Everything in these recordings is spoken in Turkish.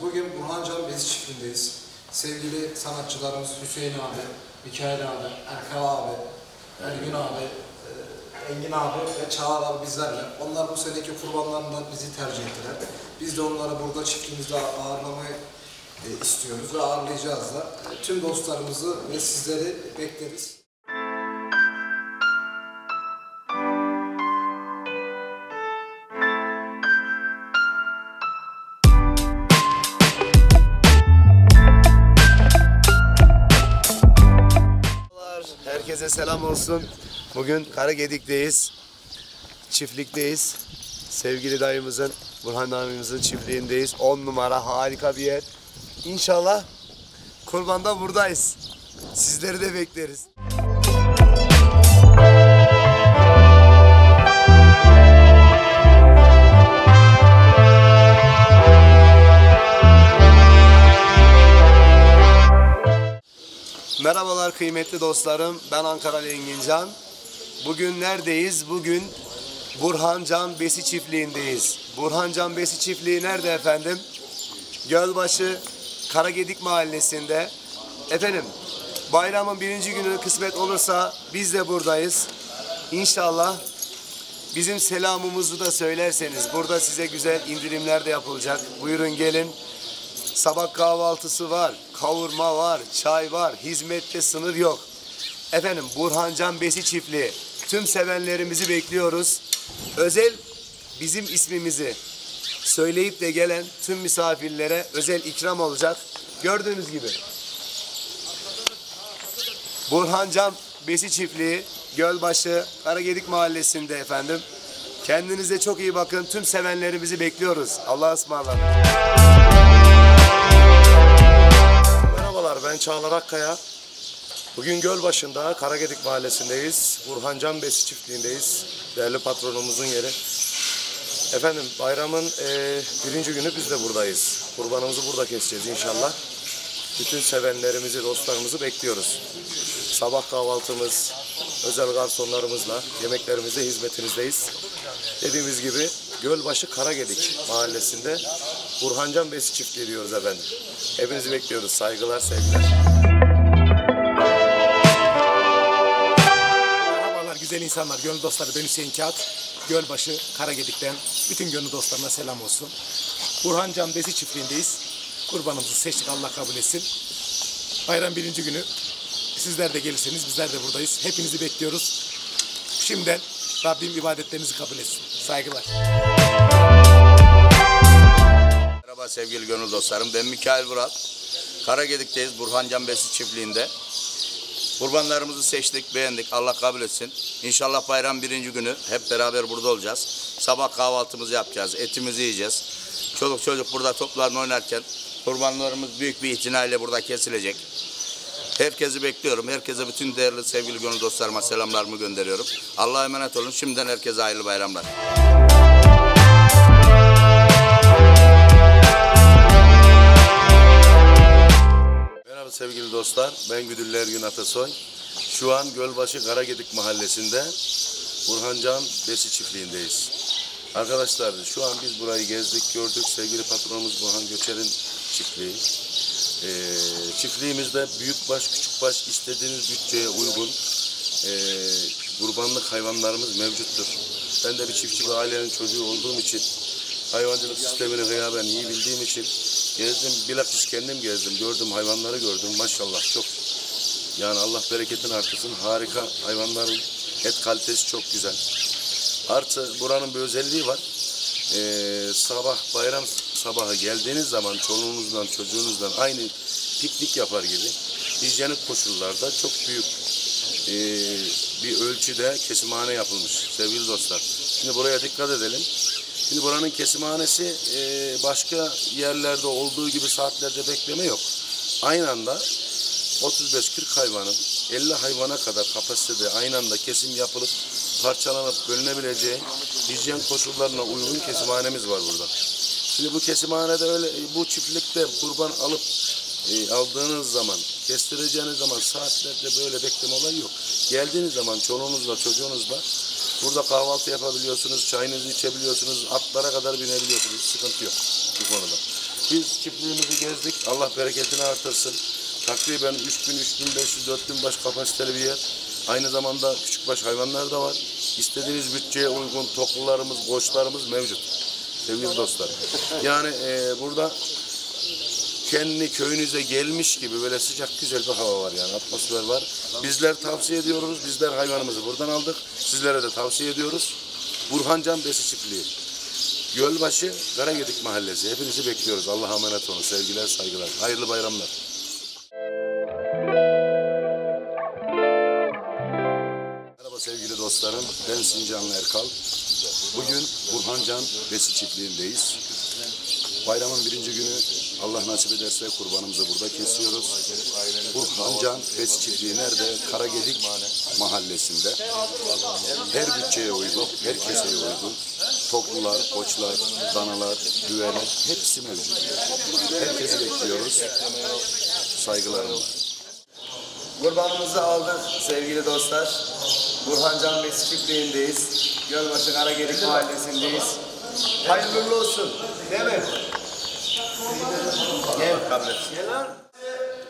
Bugün Burhancan Besi Çiftliği'ndeyiz. Sevgili sanatçılarımız Hüseyin abi, Mikail abi, Erkan abi, Ergün abi, Engin abi ve Çağlar abi bizlerle. Onlar bu seneki kurbanlarından bizi tercih ettiler. Biz de onları burada çiftliğimizde ağırlamayı istiyoruz ve ağırlayacağız da. Tüm dostlarımızı ve sizleri bekleriz. Herkese selam olsun. Bugün Karagedik'teyiz. Çiftlikteyiz. Sevgili dayımızın, Burhan abimizin çiftliğindeyiz. 10 numara harika bir yer. İnşallah kurbanda buradayız. Sizleri de bekleriz. Merhabalar kıymetli dostlarım. Ben Ankaralı Engincan. Bugün neredeyiz? Bugün Burhancan Besi Çiftliği'ndeyiz. Burhancan Besi Çiftliği nerede efendim? Gölbaşı Karagedik Mahallesi'nde. Efendim bayramın birinci günü kısmet olursa biz de buradayız. İnşallah bizim selamımızı da söylerseniz burada size güzel indirimler de yapılacak. Buyurun gelin. Sabah kahvaltısı var, kavurma var, çay var, hizmette sınır yok. Efendim Burhancan Besi Çiftliği, tüm sevenlerimizi bekliyoruz. Özel bizim ismimizi söyleyip de gelen tüm misafirlere özel ikram olacak. Gördüğünüz gibi. Burhancan Besi Çiftliği, Gölbaşı, Karagedik Mahallesi'nde efendim. Kendinize çok iyi bakın. Tüm sevenlerimizi bekliyoruz. Allah'a ısmarladık. Merhabalar, ben Çağlar Akkaya. Bugün Gölbaşı'nda Karagedik Mahallesi'ndeyiz. Burhancan Besi Çiftliği'ndeyiz. Değerli patronumuzun yeri. Efendim bayramın birinci günü biz de buradayız. Kurbanımızı burada keseceğiz inşallah. Bütün sevenlerimizi, dostlarımızı bekliyoruz. Sabah kahvaltımız, özel garsonlarımızla yemeklerimizde hizmetinizdeyiz. Dediğimiz gibi Gölbaşı Karagedik Mahallesi'nde Burhancan Besi Çiftliği diyoruz efendim. Hepinizi bekliyoruz. Saygılar, sevgiler. Merhabalar güzel insanlar, gönül dostları. Ben Hüseyin Kağıt. Gölbaşı Karagedik'ten bütün gönül dostlarına selam olsun. Burhancan Besi Çiftliği'ndeyiz. Kurbanımızı seçtik, Allah kabul etsin. Bayram birinci günü. Sizler de gelirseniz bizler de buradayız. Hepinizi bekliyoruz. Şimdiden Rabbim ibadetlerinizi kabul etsin. Saygılar. Merhaba sevgili gönül dostlarım. Ben Mikail Vural. Karagedik'teyiz. Burhancan Besi Çiftliği'nde. Kurbanlarımızı seçtik, beğendik. Allah kabul etsin. İnşallah bayram birinci günü hep beraber burada olacağız. Sabah kahvaltımızı yapacağız. Etimizi yiyeceğiz. Çoluk çocuk burada toplarını oynarken kurbanlarımız büyük bir itinayla burada kesilecek. Herkesi bekliyorum. Herkese, bütün değerli sevgili gönül dostlarıma selamlarımı gönderiyorum. Allah'a emanet olun. Şimdiden herkese hayırlı bayramlar. Merhaba sevgili dostlar. Ben Güdüllü Ergün Atasoy. Şu an Gölbaşı Karagedik Mahallesi'nde Burhancan Besi Çiftliği'ndeyiz. Arkadaşlar şu an biz burayı gezdik, gördük. Sevgili patronumuz Burhan Göçer'in çiftliği. Çiftliğimizde büyükbaş, küçükbaş istediğiniz bütçeye uygun kurbanlık hayvanlarımız mevcuttur. Ben de bir çiftçi bir ailenin çocuğu olduğum için hayvancılık sistemini gıyaben iyi bildiğim için gezdim, bilakis kendim gezdim, gördüm, hayvanları gördüm. Maşallah çok, yani Allah bereketini artırsın. Harika hayvanların et kalitesi çok güzel. Artı buranın bir özelliği var. Sabah bayram sabahı geldiğiniz zaman çoluğunuzdan çocuğunuzdan aynı piknik yapar gibi hijyenik koşullarda çok büyük bir ölçüde kesimhane yapılmış sevgili dostlar. Şimdi buraya dikkat edelim. Şimdi buranın kesimhanesi başka yerlerde olduğu gibi saatlerce bekleme yok. Aynı anda 35-40 hayvanın 50 hayvana kadar kapasitede aynı anda kesim yapılıp parçalanıp bölünebileceği hijyen koşullarına uygun kesimhanemiz var burada. Şimdi bu kesimhanede öyle, bu çiftlikte kurban alıp aldığınız zaman, kestireceğiniz zaman saatlerce böyle bekleme olayı yok. Geldiğiniz zaman çoluğunuzla çocuğunuzla burada kahvaltı yapabiliyorsunuz, çayınızı içebiliyorsunuz, atlara kadar binebiliyorsunuz. Sıkıntı yok bu konuda. Biz çiftliğimizi gezdik. Allah bereketini artırsın. Takriben 3000, 3500, 4000 baş kapasiteli bir yer. Aynı zamanda küçükbaş hayvanlar da var. İstediğiniz bütçeye uygun toklularımız, koçlarımız mevcut. Sevgili dostlar. Yani burada kendi köyünüze gelmiş gibi böyle sıcak güzel bir hava var yani atmosfer var. Bizler tavsiye ediyoruz. Bizler hayvanımızı buradan aldık. Sizlere de tavsiye ediyoruz. Burhancan Besi Çiftliği. Gölbaşı, Karagedik Mahallesi. Hepinizi bekliyoruz. Allah'a emanet olun. Sevgiler, saygılar. Hayırlı bayramlar. Merhaba sevgili dostlarım. Ben Sincanlı Erkal. Bugün Burhancan Besi Çiftliği'ndeyiz. Bayramın birinci günü Allah nasip ederse kurbanımızı burada kesiyoruz. Burhancan Besi Çiftliği nerede? Karagedik Mahallesi'nde. Her bütçeye uygun, her keseye uygun. Toklular, koçlar, danalar, düveler hepsi mevcut. Herkesi bekliyoruz. Saygılarım var. Kurbanımızı aldık sevgili dostlar. Burhancan Besi Çiftliği'ndeyiz. Gölbaşı Karagedik Mahallesi'ndeyiz. Hayırlı uğurlu olsun. Değil mi? Gel.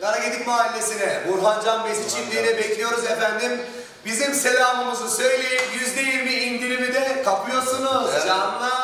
Karagedik Mahallesi'ne, Burhancan Besi Çiftliği'ne bekliyoruz efendim. Bizim selamımızı söyleyip %20 indirimi de kapıyorsunuz. Canlar.